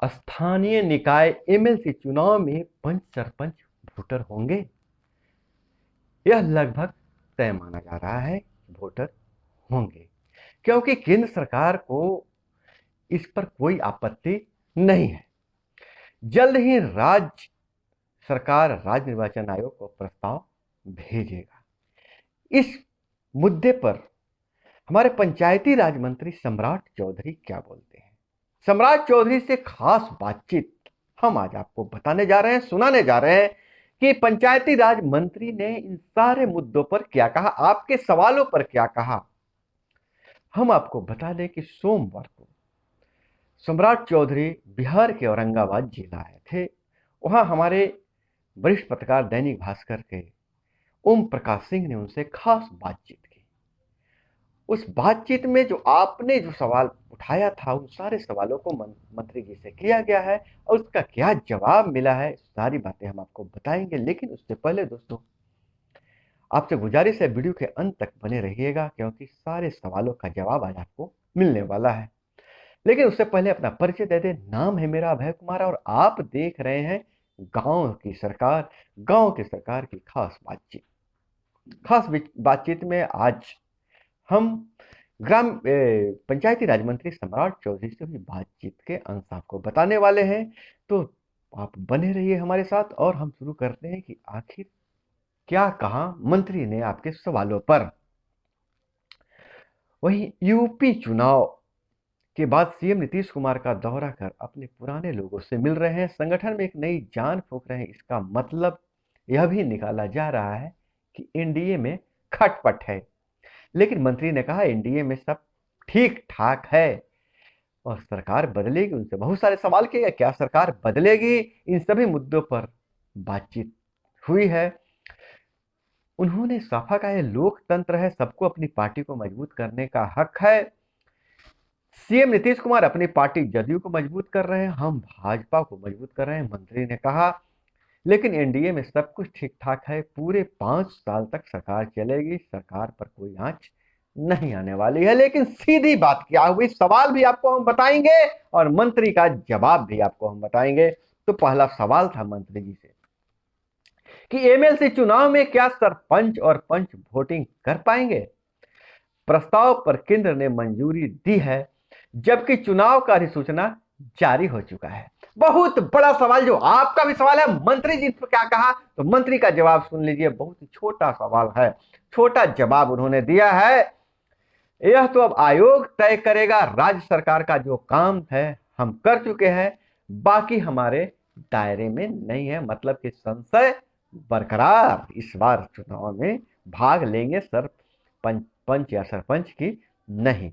स्थानीय निकाय एमएलसी चुनाव में पंच सरपंच वोटर होंगे? यह लगभग तय माना जा रहा है कि वोटर होंगे, क्योंकि केंद्र सरकार को इस पर कोई आपत्ति नहीं है। जल्द ही राज्य सरकार राज्य निर्वाचन आयोग को प्रस्ताव भेजेगा। इस मुद्दे पर हमारे पंचायती राज मंत्री सम्राट चौधरी क्या बोलते हैं? सम्राट चौधरी से खास बातचीत हम आज आपको बताने जा रहे हैं, सुनाने जा रहे हैं कि पंचायती राज मंत्री ने इन सारे मुद्दों पर क्या कहा, आपके सवालों पर क्या कहा। हम आपको बता दें कि सोमवार को सम्राट चौधरी बिहार के औरंगाबाद जिला आए थे। वहां हमारे वरिष्ठ पत्रकार दैनिक भास्कर के ओम प्रकाश सिंह ने उनसे खास बातचीत की। उस बातचीत में जो सवाल उठाया था, उन सारे सवालों को मंत्री जी से किया गया है और उसका क्या जवाब मिला है, सारी बातें हम आपको बताएंगे। लेकिन उससे पहले दोस्तों, आपसे गुजारिश है वीडियो के अंत तक बने रहिएगा, क्योंकि सारे सवालों का जवाब आज आपको मिलने वाला है। लेकिन उससे पहले अपना परिचय दे दे। नाम है मेरा अभय कुमार और आप देख रहे हैं गांव की सरकार की खास बातचीत। खास बातचीत में आज हम पंचायती राज मंत्री सम्राट चौधरी से भी बातचीत के अंश आपको बताने वाले हैं। तो आप बने रहिए हमारे साथ और हम शुरू करते हैं कि आखिर क्या कहा मंत्री ने आपके सवालों पर। वहीं यूपी चुनाव के बाद सीएम नीतीश कुमार का दौरा कर अपने पुराने लोगों से मिल रहे हैं, संगठन में एक नई जान फूंक रहे हैं। इसका मतलब यह भी निकाला जा रहा है कि एनडीए में खटपट है। लेकिन मंत्री ने कहा एनडीए में सब ठीक ठाक है और सरकार बदलेगी। उनसे बहुत सारे सवाल किए, क्या सरकार बदलेगी, इन सभी मुद्दों पर बातचीत हुई है। उन्होंने साफा कहा है लोकतंत्र है, सबको अपनी पार्टी को मजबूत करने का हक है। सीएम नीतीश कुमार अपनी पार्टी जदयू को मजबूत कर रहे हैं, हम भाजपा को मजबूत कर रहे हैं, मंत्री ने कहा। लेकिन एनडीए में सब कुछ ठीक ठाक है, पूरे 5 साल तक सरकार चलेगी, सरकार पर कोई आंच नहीं आने वाली है। लेकिन सीधी बात क्या हुई, सवाल भी आपको हम बताएंगे और मंत्री का जवाब भी आपको हम बताएंगे। तो पहला सवाल था मंत्री जी से कि एमएलसी चुनाव में क्या सरपंच और पंच वोटिंग कर पाएंगे? प्रस्ताव पर केंद्र ने मंजूरी दी है, जबकि चुनाव का अधिसूचना जारी हो चुका है। बहुत बड़ा सवाल जो आपका भी सवाल है, मंत्री जी ने क्या कहा, तो मंत्री का जवाब सुन लीजिए। बहुत ही छोटा सवाल है, छोटा जवाब उन्होंने दिया है। यह तो अब आयोग तय करेगा, राज्य सरकार का जो काम है हम कर चुके हैं, बाकी हमारे दायरे में नहीं है। मतलब कि संशय बरकरार, इस बार चुनाव में भाग लेंगे पंच या सरपंच की नहीं।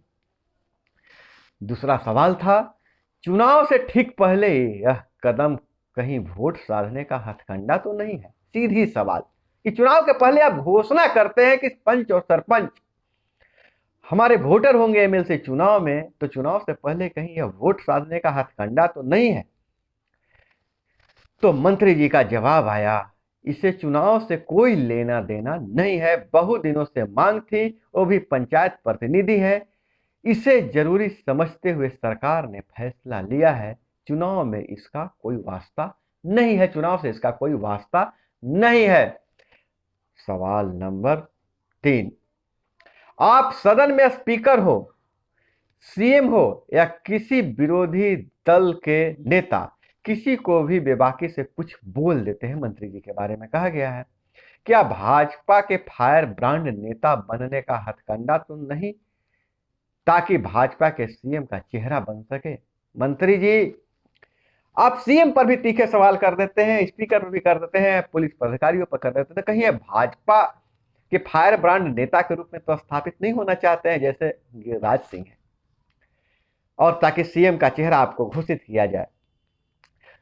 दूसरा सवाल था चुनाव से ठीक पहले यह कदम कहीं वोट साधने का हथकंडा तो नहीं है? सीधी सवाल कि चुनाव के पहले आप घोषणा करते हैं कि पंच और सरपंच हमारे वोटर होंगे एमएलसी चुनाव में, तो चुनाव से पहले कहीं यह वोट साधने का हथकंडा तो नहीं है? तो मंत्री जी का जवाब आया, इसे चुनाव से कोई लेना देना नहीं है, बहुत दिनों से मांग थी, वो भी पंचायत प्रतिनिधि है, इसे जरूरी समझते हुए सरकार ने फैसला लिया है। चुनाव में इसका कोई वास्ता नहीं है, चुनाव से इसका कोई वास्ता नहीं है। सवाल नंबर 3, आप सदन में स्पीकर हो, सीएम हो या किसी विरोधी दल के नेता, किसी को भी बेबाकी से कुछ बोल देते हैं। मंत्री जी के बारे में कहा गया है, क्या भाजपा के फायर ब्रांड नेता बनने का हथकंडा तो नहीं, ताकि भाजपा के सीएम का चेहरा बन सके? मंत्री जी, आप सीएम पर भी तीखे सवाल कर देते हैं, स्पीकर पर भी कर देते हैं, पुलिस अधिकारियों पर कर देते हैं, तो कहीं ये भाजपा के फायर ब्रांड नेता के रूप में तो स्थापित नहीं होना चाहते हैं जैसे गिरिराज सिंह है, और ताकि सीएम का चेहरा आपको घोषित किया जाए?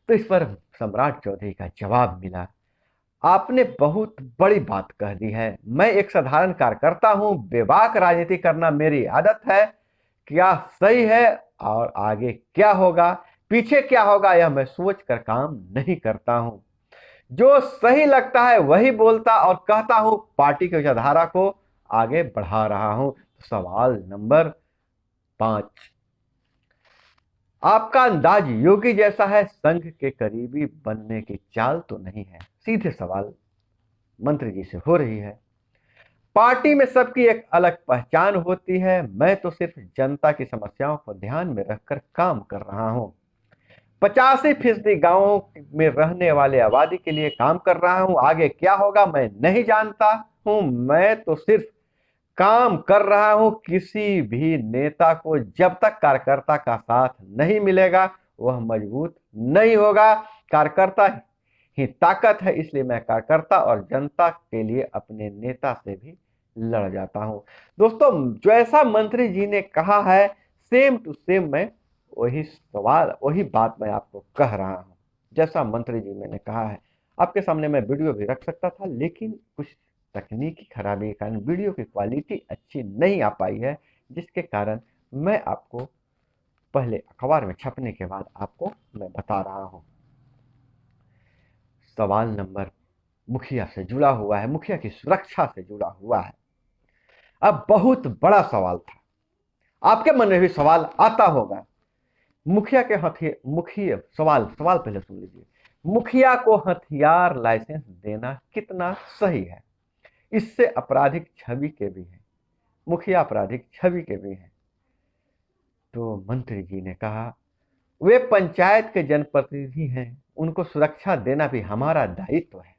तो इस पर सम्राट चौधरी का जवाब मिला, आपने बहुत बड़ी बात कह दी है, मैं एक साधारण कार्यकर्ता हूं, बेबाक राजनीति करना मेरी आदत है। क्या सही है और आगे क्या होगा, पीछे क्या होगा, यह मैं सोच कर काम नहीं करता हूं। जो सही लगता है वही बोलता और कहता हूं, पार्टी की विचारधारा को आगे बढ़ा रहा हूं। सवाल नंबर 5, आपका अंदाज योगी जैसा है, संघ के करीबी बनने की चाल तो नहीं है। सीधे सवाल मंत्री जी से हो रही है। पार्टी में सबकी एक अलग पहचान होती है, मैं तो सिर्फ जनता की समस्याओं को ध्यान में रखकर काम कर रहा हूं। 85% गांवों में रहने वाले आबादी के लिए काम कर रहा हूं। आगे क्या होगा मैं नहीं जानता हूं। मैं तो सिर्फ काम कर रहा हूं। किसी भी नेता को जब तक कार्यकर्ता का साथ नहीं मिलेगा वह मजबूत नहीं होगा। कार्यकर्ता ही ताकत है, इसलिए मैं कार्यकर्ता और जनता के लिए अपने नेता से भी लड़ जाता हूं। दोस्तों, जैसा मंत्री जी ने कहा है सेम टू सेम मैं वही बात मैं आपको कह रहा हूं। जैसा मंत्री जी मैंने कहा है, आपके सामने मैं वीडियो भी रख सकता था, लेकिन कुछ तकनीकी खराबी के कारण वीडियो की क्वालिटी अच्छी नहीं आ पाई है, जिसके कारण मैं आपको पहले अखबार में छपने के बाद आपको मैं बता रहा हूं। सवाल नंबर मुखिया से जुड़ा हुआ है, मुखिया की सुरक्षा से जुड़ा हुआ है। अब बहुत बड़ा सवाल था, आपके मन में भी सवाल आता होगा। मुखिया के मुखिया सवाल पहले सुन लीजिए। मुखिया को हथियार लाइसेंस देना कितना सही है? इससे आपराधिक छवि के भी हैं, मुखिया आपराधिक छवि के भी हैं। तो मंत्री जी ने कहा वे पंचायत के जनप्रतिनिधि हैं, उनको सुरक्षा देना भी हमारा दायित्व है।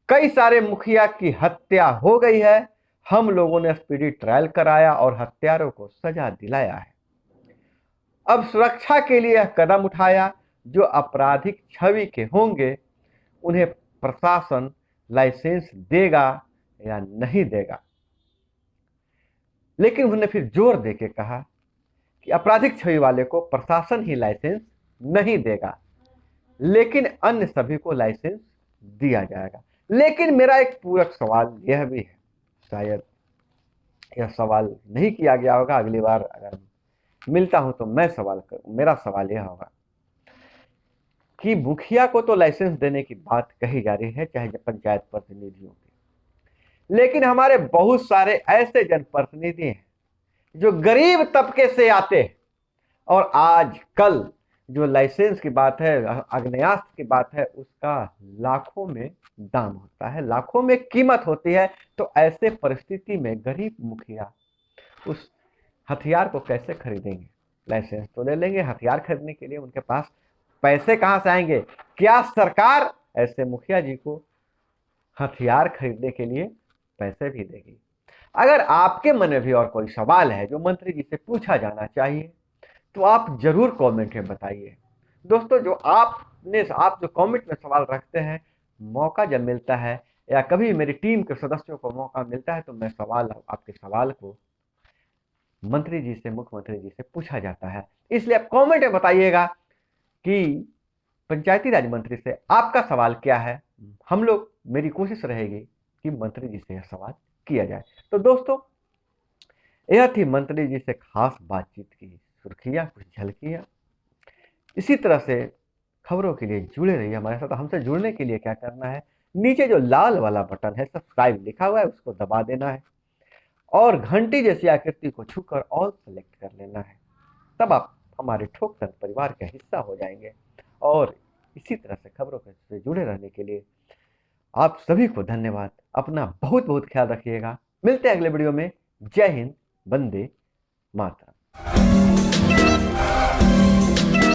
कई सारे मुखिया की हत्या हो गई है, हम लोगों ने स्पीडी ट्रायल कराया और हत्यारों को सजा दिलाया है। अब सुरक्षा के लिए यह कदम उठाया। जो आपराधिक छवि के होंगे उन्हें प्रशासन लाइसेंस देगा या नहीं देगा। लेकिन उन्होंने फिर जोर देके कहा कि आपराधिक छवि वाले को प्रशासन ही लाइसेंस नहीं देगा, लेकिन अन्य सभी को लाइसेंस दिया जाएगा। लेकिन मेरा एक पूरक सवाल यह भी है, शायद यह सवाल नहीं किया गया होगा, अगली बार अगर मिलता हूं तो मेरा सवाल यह होगा कि मुखिया को तो लाइसेंस देने की बात कही जा रही है, चाहे पंचायत प्रतिनिधियों की, लेकिन हमारे बहुत सारे ऐसे जनप्रतिनिधि हैं जो गरीब तबके से आते हैं, और आजकल जो लाइसेंस की बात है, अग्न्यास्त्र की बात है, उसका लाखों में दाम होता है, लाखों में कीमत होती है। तो ऐसे परिस्थिति में गरीब मुखिया उस हथियार को कैसे खरीदेंगे? लाइसेंस तो ले लेंगे, हथियार खरीदने के लिए उनके पास पैसे कहां से आएंगे? क्या सरकार ऐसे मुखिया जी को हथियार खरीदने के लिए पैसे भी देगी? अगर आपके मन में भी और कोई सवाल है जो मंत्री जी से पूछा जाना चाहिए तो आप जरूर कमेंट में बताइए। दोस्तों, आप जो कमेंट में सवाल रखते हैं, मौका जब मिलता है या कभी मेरी टीम के सदस्यों को मौका मिलता है तो मैं आपके सवाल को मंत्री जी से, मुख्यमंत्री जी से पूछा जाता है। इसलिए आप कमेंट में बताइएगा कि पंचायती राज मंत्री से आपका सवाल क्या है। मेरी कोशिश रहेगी कि मंत्री जी से यह सवाल किया जाए। तो दोस्तों, यह थी मंत्री जी से खास बातचीत की सुर्खियां, कुछ झलकियां। इसी तरह से खबरों के लिए जुड़े रहिए हमारे साथ। हमसे जुड़ने के लिए क्या करना है, नीचे जो लाल वाला बटन है सब्सक्राइब लिखा हुआ है उसको दबा देना है और घंटी जैसी आकृति को छूकर ऑल सेलेक्ट कर लेना है। तब आप हमारे ठोकर परिवार का हिस्सा हो जाएंगे। और इसी तरह से खबरों से जुड़े रहने के लिए आप सभी को धन्यवाद। अपना बहुत बहुत ख्याल रखिएगा। मिलते हैं अगले वीडियो में। जय हिंद, वंदे मातरम।